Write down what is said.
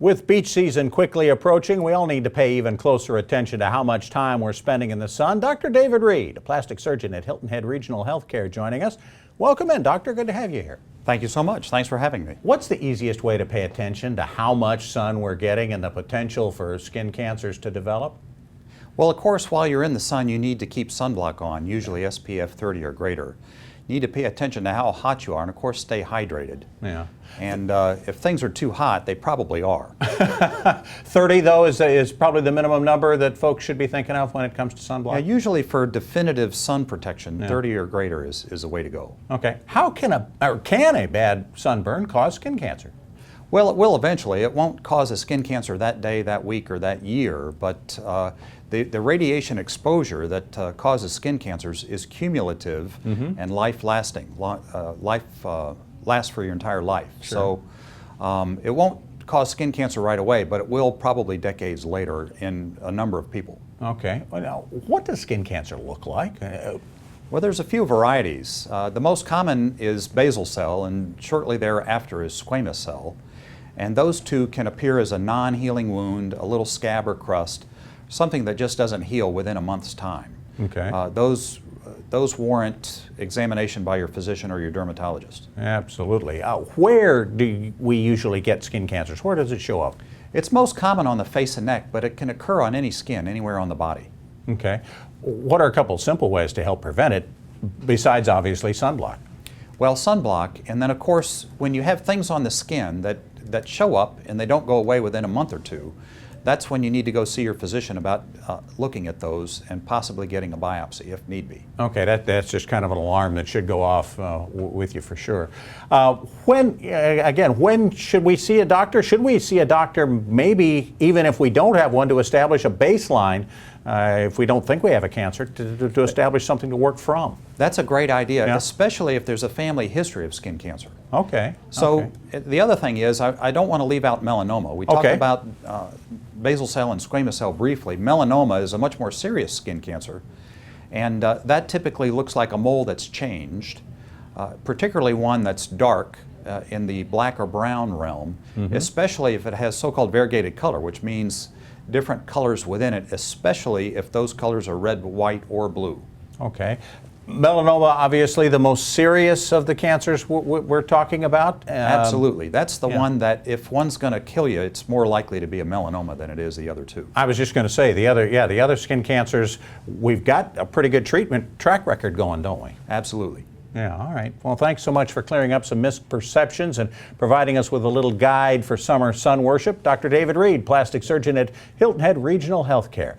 With beach season quickly approaching, we all need to pay even closer attention to how much time we're spending in the sun. Dr. David Reid, a plastic surgeon at Hilton Head Regional Healthcare, joining us. Welcome in, Doctor. Good to have you here. Thank you so much. Thanks for having me. What's the easiest way to pay attention to how much sun we're getting and the potential for skin cancers to develop? Well, of course, while you're in the sun, you need to keep sunblock on, usually SPF 30 or greater. You need to pay attention to how hot you are and, of course, stay hydrated. Yeah. And if things are too hot, they probably are. 30, though, is probably the minimum number that folks should be thinking of when it comes to sunblock? Yeah, usually for definitive sun protection, 30 or greater is the way to go. Okay. How can a bad sunburn cause skin cancer? Well, it will eventually. It won't cause a skin cancer that day, that week, or that year, but the radiation exposure that causes skin cancers is cumulative and life-lasting. Lasts for your entire life. Sure. So it won't cause skin cancer right away, but it will probably decades later in a number of people. Okay. Well, now, what does skin cancer look like? Well, there's a few varieties. The most common is basal cell, and shortly thereafter is squamous cell. And those two can appear as a non-healing wound, a little scab or crust, something that just doesn't heal within a month's time. Okay. Those warrant examination by your physician or your dermatologist. Absolutely. Where do we usually get skin cancers? Where does it show up? It's most common on the face and neck, but it can occur on any skin, anywhere on the body. Okay. What are a couple simple ways to help prevent it, besides obviously sunblock? Well, sunblock, and then of course, when you have things on the skin that show up and they don't go away within a month or two, that's when you need to go see your physician about looking at those and possibly getting a biopsy if need be. Okay, that's just kind of an alarm that should go off with you for sure. When should we see a doctor? Should we see a doctor maybe even if we don't have one to establish a baseline if we don't think we have a cancer to establish something to work from? That's a great idea, yeah. Especially if there's a family history of skin cancer. Okay. So the other thing is I don't want to leave out melanoma. We talked about basal cell and squamous cell briefly. Melanoma is a much more serious skin cancer, and that typically looks like a mole that's changed, particularly one that's dark in the black or brown realm, especially if it has so-called variegated color, which means different colors within it, especially if those colors are red, white, or blue. Okay. Melanoma, obviously the most serious of the cancers we're talking about. Absolutely. That's the one that if one's going to kill you, it's more likely to be a melanoma than it is the other two. I was just going to say, the other skin cancers, we've got a pretty good treatment track record going, don't we? Absolutely. Yeah, all right. Well, thanks so much for clearing up some misperceptions and providing us with a little guide for summer sun worship. Dr. David Reid, plastic surgeon at Hilton Head Regional Healthcare.